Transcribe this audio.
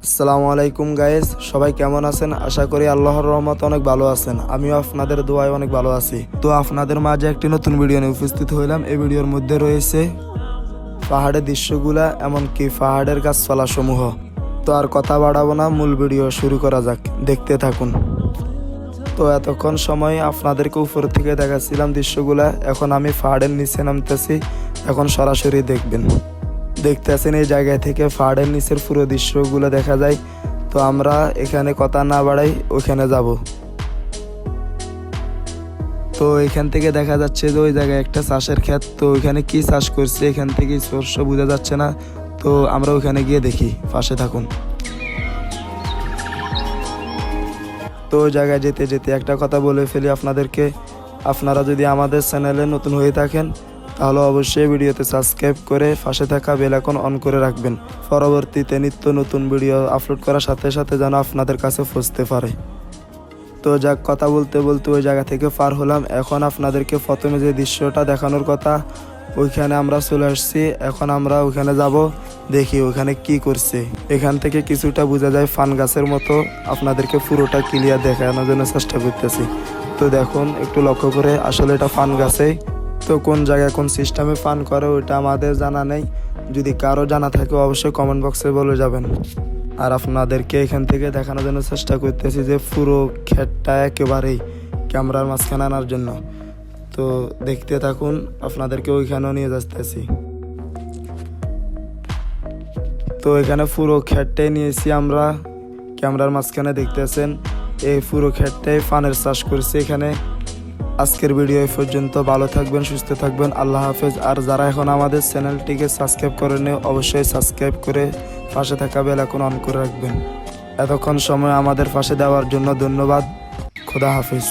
আসসালামু আলাইকুম গাইস, সবাই কেমন আছেন? আশা করি আল্লাহর রহমতে অনেক ভালো আছেন। আমিও আপনাদের দোয়ায় অনেক ভালো আছি। তো আপনাদের মাঝে একটি নতুন ভিডিও নিয়ে উপস্থিত হইলাম। এই ভিডিওর মধ্যে রয়েছে পাহাড়ের দৃশ্যগুলা, এমনকি পাহাড়ের গাছপালা সমূহ। তো আর কথা বাড়াবো না, মূল ভিডিও শুরু করা যাক, দেখতে থাকুন। তো এতক্ষণ সময় আপনাদেরকে উপর থেকে দেখাচ্ছিলাম দৃশ্যগুলা, এখন আমি পাহাড়ের নিচে নামতেছি, এখন সরাসরি দেখবেন। দেখতে আছেন এই জায়গা থেকে পাহাড়ের নিচের পুরো দৃশ্যগুলো দেখা যায়। তো আমরা এখানে কথা না বাড়াই ওইখানে যাব। তো এখান থেকে দেখা যাচ্ছে যে ওই জায়গায় একটা চাষের ক্ষেত, তো ওইখানে কি চাষ করছে এখান থেকে শস্য বোঝা যাচ্ছে না। তো আমরা ওইখানে গিয়ে দেখি, পাশে থাকুন। তো ওই জায়গায় যেতে যেতে একটা কথা বলে ফেলি আপনাদেরকে, আপনারা যদি আমাদের চ্যানেলে নতুন হয়ে থাকেন তাহলে অবশ্যই ভিডিওতে সাবস্ক্রাইব করে পাশে থাকা বেল আইকন অন করে রাখবেন, পরবর্তীতে নিত্য নতুন ভিডিও আপলোড করার সাথে সাথে যেন আপনাদের কাছে পৌঁছতে পারে। তো যাক, কথা বলতে বলতে ওই জায়গা থেকে পার হলাম। এখন আপনাদেরকে প্রথমে যে দৃশ্যটা দেখানোর কথা, ওইখানে আমরা চলে আসছি। এখন আমরা ওইখানে যাব, দেখি ওইখানে কি করছে। এখান থেকে কিছুটা বোঝা যায় ফান গাছের মতো, আপনাদেরকে পুরোটা ক্লিয়ার দেখানোর জন্য চেষ্টা করতেছি। তো দেখুন, একটু লক্ষ্য করে, আসলে এটা ফান গাছেই। তো কোন জায়গায় কোন সিস্টেমে ফান করে ওইটা আমাদের জানা নেই, যদি কারো জানা থাকে অবশ্যই কমেন্ট বক্সে বলে যাবেন। আর আপনাদেরকে এখান থেকে দেখানোর জন্য চেষ্টা করতেছি যে পুরো ক্ষেতটা একেবারেই ক্যামেরার মাঝখানে আনার জন্য। তো দেখতে থাকুন, আপনাদেরকে ওইখানেও নিয়ে যাচ্তেছি। তো এখানে পুরো ক্ষেতটাই নিয়েছি আমরা ক্যামেরার মাঝখানে, দেখতেছেন এই পুরো ক্ষেতটাই ফানের চাষ করছে এখানে। আজকের ভিডিও এই পর্যন্ত, ভালো থাকবেন, সুস্থ থাকবেন, আল্লাহ হাফেজ। আর যারা এখন আমাদের চ্যানেলটিকে সাবস্ক্রাইব করেনি অবশ্যই সাবস্ক্রাইব করে পাশে থাকা বেল আইকন অন করে রাখবেন। এতক্ষণ সময় আমাদের পাশে দেওয়ার জন্য ধন্যবাদ। খোদা হাফেজ।